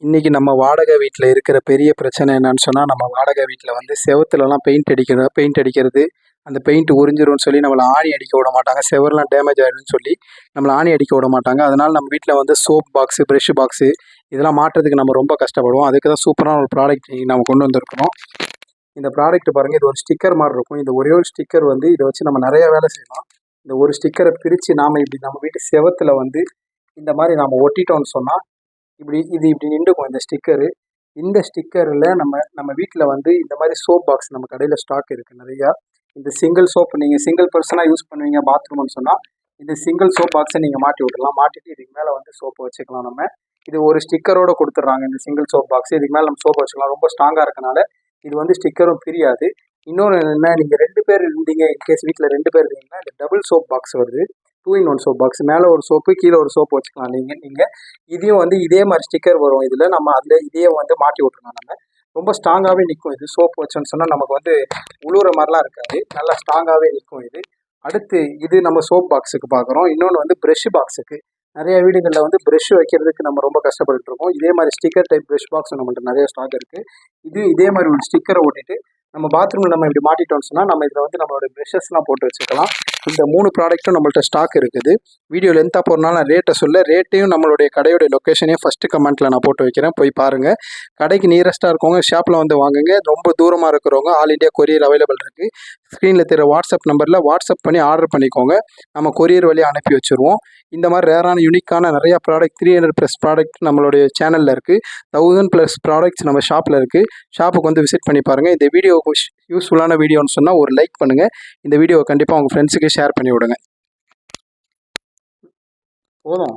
இன்றைக்கி நம்ம வாடகை வீட்டில் இருக்கிற பெரிய பிரச்சனை என்னன்னு சொன்னால், நம்ம வாடகை வீட்டில் வந்து செவுத்துலலாம் பெயிண்ட் அடிக்கிறது, அந்த பெயிண்ட் உறிஞ்சிரும்னு சொல்லி நம்மளை ஆணி அடிக்க விட மாட்டாங்க. செவரெலாம் டேமேஜ் ஆகிடும்னு சொல்லி நம்மளை ஆணி அடிக்க விட மாட்டாங்க. அதனால் நம்ம வீட்டில் வந்து சோப் பாக்ஸு, ப்ரெஷ் பாக்ஸு இதெல்லாம் மாட்டுறதுக்கு நம்ம ரொம்ப கஷ்டப்படுவோம். அதுக்கு தான் சூப்பரான ஒரு ப்ராடக்ட் நம்ம கொண்டு வந்திருக்கிறோம். இந்த ப்ராடக்ட் பாருங்கள், இது ஒரு ஸ்டிக்கர் மாதிரி இருக்கும். இந்த ஒரே ஒரு ஸ்டிக்கர் வந்து இதை வச்சு நம்ம நிறையா வேலை செய்யலாம். இந்த ஒரு ஸ்டிக்கரை பிரித்து நாம் இப்படி நம்ம வீட்டு செவத்தில் வந்து இந்த மாதிரி நாம் ஒட்டிட்டோம்னு சொன்னால் இப்படி நின்றுக்கும் இந்த ஸ்டிக்கரு. இந்த ஸ்டிக்கரில் நம்ம வீட்டில் வந்து இந்த மாதிரி சோப் பாக்ஸ் நம்ம கடையில் ஸ்டாக் இருக்குது நிறையா. இந்த சிங்கிள் சோப் நீங்கள் சிங்கிள் பர்சனாக யூஸ் பண்ணுவீங்க பாத்ரூம்னு சொன்னால் இந்த சிங்கிள் சோப் பாக்ஸை நீங்கள் மாட்டி விட்டுடலாம். மாட்டிட்டு இதுக்கு மேலே வந்து சோப்பு வச்சுக்கலாம். நம்ம இது ஒரு ஸ்டிக்கரோடு கொடுத்துட்றாங்க. இந்த சிங்கிள் சோப் பாக்ஸ் இதுக்கு மேலே நம்ம சோப்பு வச்சுக்கலாம். ரொம்ப ஸ்ட்ராங்காக இருக்கனால இது வந்து ஸ்டிக்கரும் பிரியாது. இன்னொன்று என்ன, நீங்கள் 2 பேர் இருந்தீங்க, இன்கேஸ் வீட்டில் 2 பேர் இருந்தீங்கன்னா இந்த டபுள் சோப் பாக்ஸ் வருது. 2-in-1 soap box. மேலே ஒரு சோப்பு, கீழே ஒரு சோப்பு வச்சுக்கலாம். நீங்கள் இதையும் வந்து இதே மாதிரி ஸ்டிக்கர் வரும். இதில் நம்ம அதில் இதையே வந்து மாட்டி விட்டுருலாம். நம்ம ரொம்ப ஸ்ட்ராங்காகவே நிற்கும். இது சோப்பு வச்சோன்னு சொன்னால் நமக்கு வந்து உழுவுற மாதிரிலாம் இருக்காது. நல்லா ஸ்ட்ராங்காகவே நிற்கும் இது. அடுத்து இது நம்ம சோப் பாக்ஸுக்கு பார்க்குறோம். இன்னொன்று வந்து ப்ரெஷ் பாக்ஸுக்கு. நிறைய வீடுகளில் வந்து ப்ரெஷ் வைக்கிறதுக்கு நம்ம ரொம்ப கஷ்டப்பட்டு இருக்கோம். இதே மாதிரி ஸ்டிக்கர் டைப் ப்ரெஷ் பாக்ஸ் நம்மள்ட்ட நிறைய ஸ்டாக் இருக்குது. இதே மாதிரி ஒரு ஸ்டிக்கரை ஓட்டிட்டு நம்ம பாத்ரூமில் நம்ம இப்படி மாட்டிட்டோம்னு சொன்னால் நம்ம இதில் வந்து நம்மளோட ப்ரெஷஸ்லாம் போட்டு வச்சுக்கலாம். இந்த 3 ப்ராடக்ட்டும் நம்மள்ட்ட ஸ்டாக் இருக்குது. வீடியோ லென்த்தாக போகிறனால நான் ரேட்டை சொல்ல, ரேட்டையும் நம்மளுடைய கடையோடைய லொக்கேஷனையும் ஃபஸ்ட்டு கமெண்ட்டில் நான் போட்டு வைக்கிறேன், போய் பாருங்கள். கடைக்கு நியரஸ்ட்டாக இருக்கவங்க ஷாப்பில் வந்து வாங்குங்க. ரொம்ப தூரமாக இருக்கிறவங்க ஆல் இண்டியா கொரியர் அவைலபிள் இருக்குது. ஸ்க்ரீனில் தெரிய வாட்ஸ்அப் நம்பரில் வாட்ஸ்அப் பண்ணி ஆர்டர் பண்ணிக்கோங்க. நம்ம கொரியர் வழியாக அனுப்பி வச்சுருவோம். இந்த மாதிரி ரேரான யூனிக்கான நிறையா ப்ராடக்ட் 300+ ப்ராடக்ட் நம்மளுடைய சேனலில் இருக்குது. 1000+ ப்ராடக்ட்ஸ் நம்ம ஷாப்பில் இருக்குது. ஷாப்புக்கு வந்து விசிட் பண்ணி பாருங்கள். இந்த வீடியோ யூஸ்ஃபுல்லான வீடியோன்னு சொன்னால் ஒரு லைக் பண்ணுங்கள். இந்த வீடியோவை கண்டிப்பாக உங்கள் ஃப்ரெண்ட்ஸுக்கு ஷேர் பண்ணி விடுங்க. போதும்.